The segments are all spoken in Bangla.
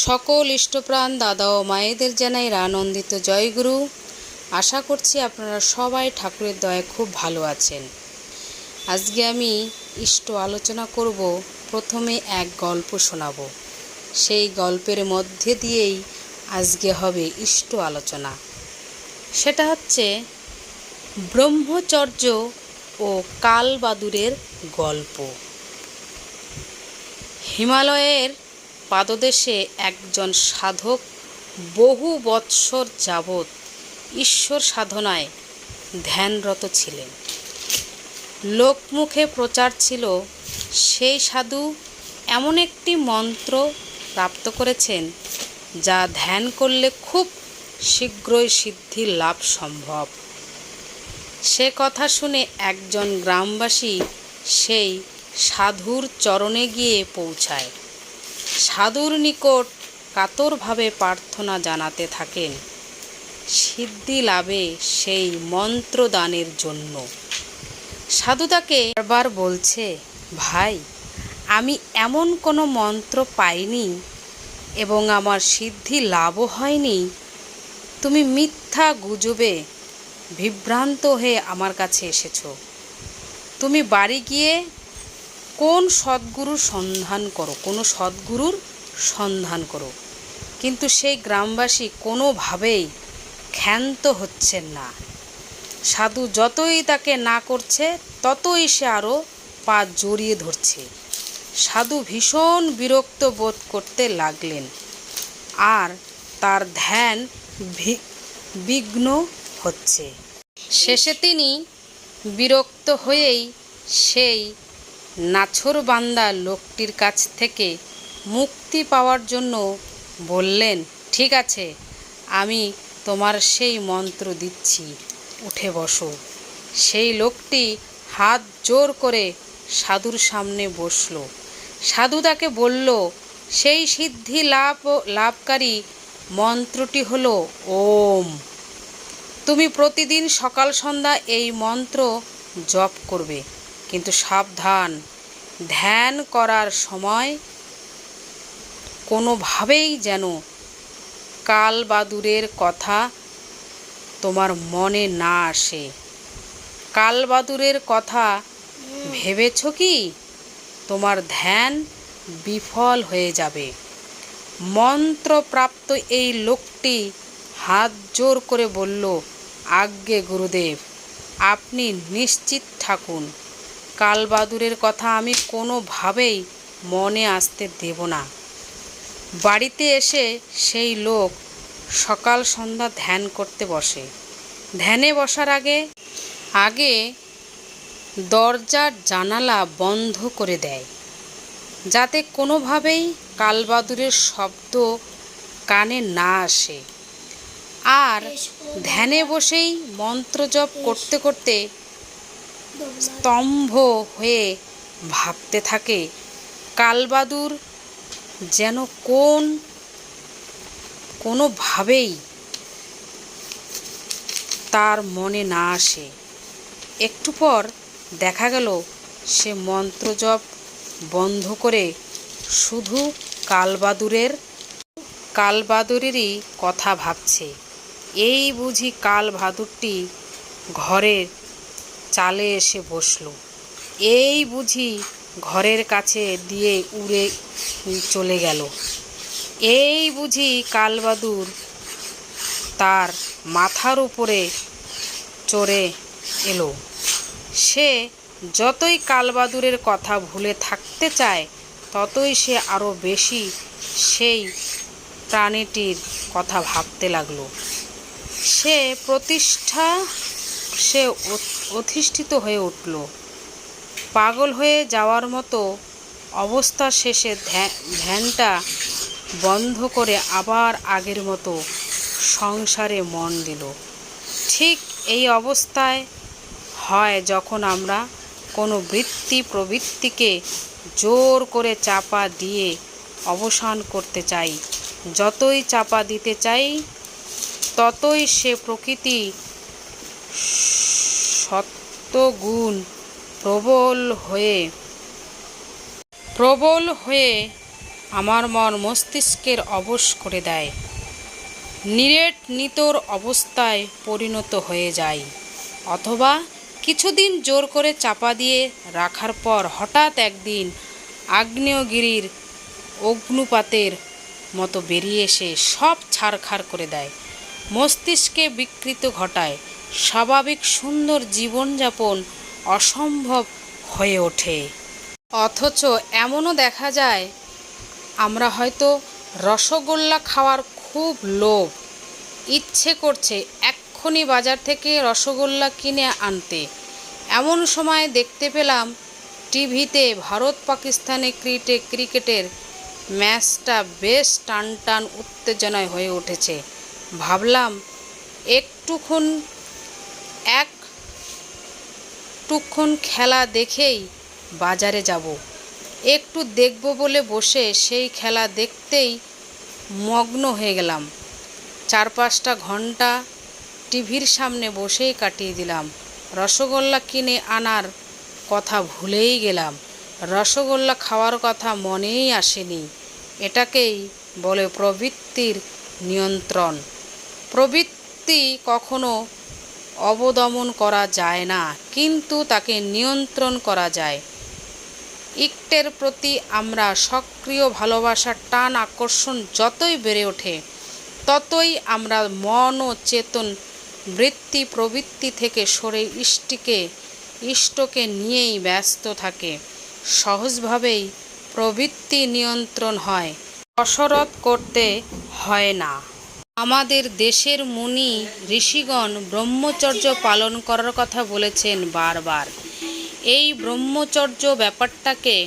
সকল ইষ্টপ্রাণ দাদা ও মায়েদের জানাই আনন্দিত জয়গুরু। আশা করছি আপনারা সবাই ঠাকুরের দয়ায় খুব ভালো আছেন। আজকে আমি ইষ্ট আলোচনা করব। প্রথমে এক গল্প শোনাব, সেই গল্পের মধ্যে দিয়েই আজকে হবে ইষ্ট আলোচনা। সেটা হচ্ছে ব্রহ্মচর্য ও কালবাদুরের গল্প। হিমালয়ের পাদদেশে একজন সাধক বহু বৎসর যাবৎ ঈশ্বর সাধনায় ধ্যানরত ছিলেন। লোকমুখে প্রচার ছিল সেই সাধু এমন একটি মন্ত্র প্রাপ্ত করেছেন যা ধ্যান করলে খুব শীঘ্রই সিদ্ধি লাভ সম্ভব। সে কথা শুনে একজন গ্রামবাসী সেই সাধুর চরণে গিয়ে পৌঁছায়। সাধুর নিকট কাতরভাবে প্রার্থনা জানাতে থাকেন সিদ্ধি লাভে সেই মন্ত্র দানের জন্য। সাধু তাকে বারবার বলছে, ভাই, আমি এমন কোনো মন্ত্র পাইনি এবং আমার সিদ্ধি লাভও হয়নি। তুমি মিথ্যা গুজবে বিভ্রান্ত হয়ে আমার কাছে এসেছো। তুমি বাড়ি গিয়ে কোনো সদ্গুরুর সন্ধান করো। কিন্তু সেই গ্রামবাসী কোনোভাবেই ক্ষান্ত হচ্ছেন না। সাধু যতই তাকে না করছে ততই সে আরও পা জড়িয়ে ধরছে। সাধু ভীষণ বিরক্ত বোধ করতে লাগলেন আর তার ধ্যান বিঘ্ন হচ্ছে। শেষে তিনি বিরক্ত হয়েই সেই নাছোড়বান্দা লোকটির কাছ থেকে মুক্তি পাওয়ার জন্য বললেন, ঠিক আছে, আমি তোমার সেই মন্ত্র দিচ্ছি, উঠে বসো। সেই লোকটি হাত জোর করে সাধুর সামনে বসল। সাধু তাকে বলল, সেই সিদ্ধি লাভকারী মন্ত্রটি হলো ওম। তুমি প্রতিদিন সকাল সন্ধ্যা এই মন্ত্র জপ করবে, কিন্তু সাবধান, ধ্যান করার সময় কোনোভাবেই যেন কালবাদুরের কথা তোমার মনে না আসে। কালবাদুরের কথা ভেবেছ কি? তোমার ধ্যান বিফল হয়ে যাবে। মন্ত্রপ্রাপ্ত এই লোকটি হাত জোর করে বলল, আজ্ঞে গুরুদেব, আপনি নিশ্চিত থাকুন, কালবাদুরের কথা আমি কোনোভাবেই মনে আসতে দেব না। বাড়িতে এসে সেই লোক সকাল সন্ধ্যা ধ্যান করতে বসে। ধ্যানে বসার আগে দরজার জানালা বন্ধ করে দেয়, যাতে কোনোভাবেই কালবাদুরের শব্দ কানে না আসে। আর ধ্যানে বসেই মন্ত্র জপ করতে করতে স্তম্ভ হয়ে ভাবতে থাকে, কালবাদুর যেন কোনোভাবেই তার মনে না আসে। একটু পর দেখা গেল সে মন্ত্র জপ বন্ধ করে শুধু কালবাদুরেরই কথা ভাবছে। এই বুঝি কালবাদুরটি ঘরের চালে এসে বসল। এই বুঝি ঘরের কাছে দিয়ে উড়ে চলে গেল। এই বুঝি কালবাদুর তার মাথার উপরে চড়ে এলো। সে যতই কালবাদুরের কথা ভুলে থাকতে চায়, ততই সে আরও বেশি সেই প্রাণীটির কথা ভাবতে লাগলো। সে অধিষ্ঠিত হয়ে উঠল। পাগল হয়ে যাওয়ার মতো অবস্থা। শেষে ধ্যানটা বন্ধ করে আবার আগের মতো সংসারে মন দিল। ঠিক এই অবস্থায় হয় যখন আমরা কোনো প্রবৃত্তিকে জোর করে চাপা দিয়ে অবসান করতে চাই। যতই চাপা দিতে চাই, ততই সে প্রকৃতি সত্ত্বগুণ প্রবল হয়ে আমার মন মস্তিষ্কের অবশ করে দেয়, নিতর অবস্থায় পরিণত হয়ে যায়। অথবা কিছুদিন জোর করে চাপা দিয়ে রাখার পর হঠাৎ একদিন আগ্নেয়গিরির অগ্নুপাতের মতো বেরিয়ে এসে সব ছারখার করে দেয়, মস্তিষ্কে বিকৃত ঘটায়, স্বাভাবিক সুন্দর জীবনযাপন অসম্ভব হয়ে ওঠে। অথচ এমনও দেখা যায়, আমরা হয়তো রসগোল্লা খাওয়ার খুব লোভ, ইচ্ছে করছে এক্ষুনি বাজার থেকে রসগোল্লা কিনে আনতে। এমন সময় দেখতে পেলাম টিভিতে ভারত পাকিস্তানের ক্রিকেটের ম্যাচটা বেশ টান উত্তেজনায় হয়ে উঠেছে। ভাবলাম একটুক্ষণ খেলা দেখেই বাজারে যাব। একটু দেখব বলে বসে সেই খেলা দেখতেই মগ্ন হয়ে গেলাম। 4-5টা ঘন্টা টিভির সামনে বসেই কাটিয়ে দিলাম। রসগোল্লা কিনে আনার কথা ভুলেই গেলাম, রসগোল্লা খাওয়ার কথা মনেই আসেনি। এটাকেই বলে প্রবৃত্তির নিয়ন্ত্রণ। প্রবৃত্তি কখনো অবদমন করা যায় না, কিন্তু তাকে নিয়ন্ত্রণ করা যায়। ইষ্টের প্রতি আমরা সক্রিয় ভালোবাসার টান আকর্ষণ যতই বেড়ে ওঠে, ততই আমরা মন ও চেতন বৃত্তি প্রবৃত্তি থেকে সরে ইষ্টকে নিয়েই ব্যস্ত থাকে। সহজভাবেই প্রবৃত্তি নিয়ন্ত্রণ হয়, কসরত করতে হয় না। আমাদের দেশের মুনি ঋষিগণ ব্রহ্মচর্য পালন করার কথা বলেছেন বারবার। এই ব্রহ্মচর্য ব্যাপারটাকে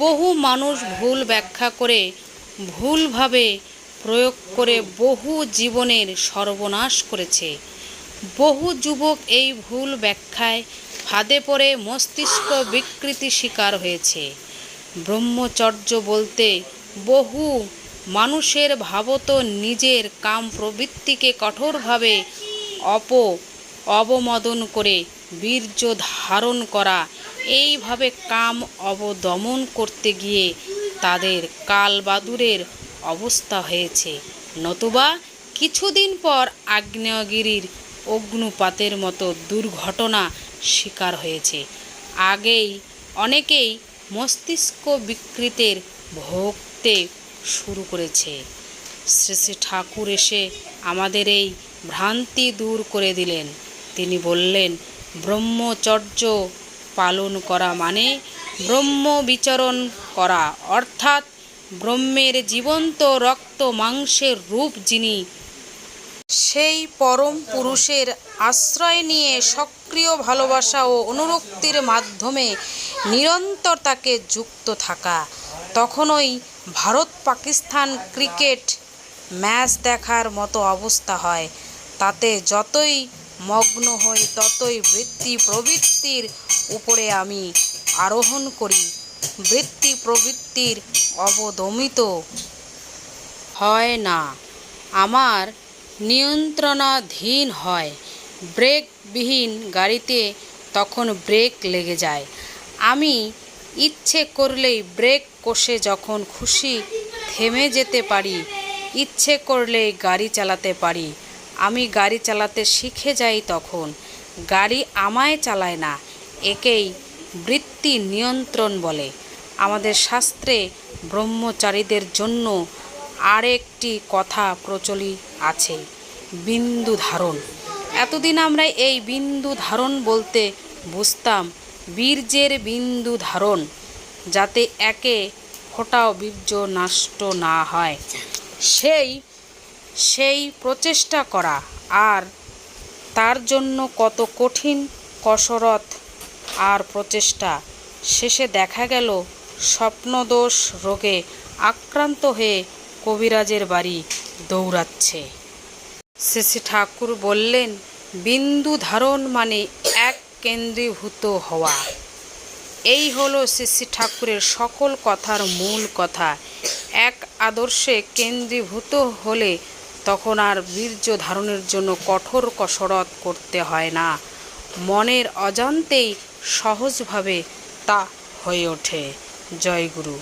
বহু মানুষ ভুল ব্যাখ্যা করে, ভুলভাবে প্রয়োগ করে বহু জীবনের সর্বনাশ করেছে। বহু যুবক এই ভুল ব্যাখ্যায় ফাঁদে পড়ে মস্তিষ্ক বিকৃতি শিকার হয়েছে। ব্রহ্মচর্য বলতে বহু মানুষের ভাবত নিজের কাম প্রবৃত্তিকে কঠোরভাবে অবমদন করে বীর্য ধারণ করা। এইভাবে কাম অবদমন করতে গিয়ে তাদের কালবাদুরের অবস্থা হয়েছে, নতুবা কিছুদিন পর আগ্নেয়গিরির অগ্নুপাতের মতো দুর্ঘটনা শিকার হয়েছে। অনেকেই মস্তিষ্ক বিকৃতির ভোগতে শুরু করেছে। শ্রী ঠাকুর এসে আমাদের এই ভ্রান্তি দূর করে দিলেন। তিনি বললেন, ব্রহ্মচর্য পালন করা মানে ব্রহ্ম বিচরণ করা, অর্থাৎ ব্রহ্মের জীবন্ত রক্ত মাংসের রূপ যিনি, সেই পরম পুরুষের আশ্রয় নিয়ে সক্রিয় ভালোবাসা ও অনুরক্তির মাধ্যমে নিরন্তর তাকে যুক্ত থাকা। তখনই ভারত পাকিস্তান ক্রিকেট ম্যাচ দেখার মতো অবস্থা হয়। তাতে যতই মগ্ন হই, ততই বৃত্তি প্রবৃত্তির উপরে আমি আরোহণ করি। বৃত্তি প্রবৃত্তির অবদমিত হয় না, আমার নিয়ন্ত্রণাধীন হয়। ব্রেকবিহীন গাড়িতে তখন ব্রেক লেগে যায়। আমি ইচ্ছে করলেই ব্রেক কষে যখন খুশি থেমে যেতে পারি, ইচ্ছে করলেই গাড়ি চালাতে পারি। আমি গাড়ি চালাতে শিখে যাই তখন, গাড়ি আমায় চালায় না। একেই বৃত্তি নিয়ন্ত্রণ বলে। আমাদের শাস্ত্রে ব্রহ্মচারীদের জন্য আরেকটি কথা প্রচলিত আছে, বিন্দু ধারণ। এতদিন আমরা এই বিন্দু ধারণ বলতে বুঝতাম বীর্যের বিন্দু ধারণ, যাতে একে ফোঁটাও বীর্য নষ্ট না হয়, সেই প্রচেষ্টা করা। আর তার জন্য কত কঠিন কসরত আর প্রচেষ্টা। শেষে দেখা গেল স্বপ্নদোষ রোগে আক্রান্ত হয়ে কবিরাজের বাড়ি দৌড়াচ্ছে। শ্রী ঠাকুর বললেন, বিন্দু ধারণ মানে এক কেন্দ্রীভূত হওয়া। এই হলো শ্রী ঠাকুরের সকল কথার মূল কথা। এক আদর্শে কেন্দ্রীভূত হলে তখন আর বীর্য ধারণের জন্য কঠোর কসরত করতে হয় না, মনের অজান্তেই সহজভাবে তা হয়ে ওঠে। জয় গুরু।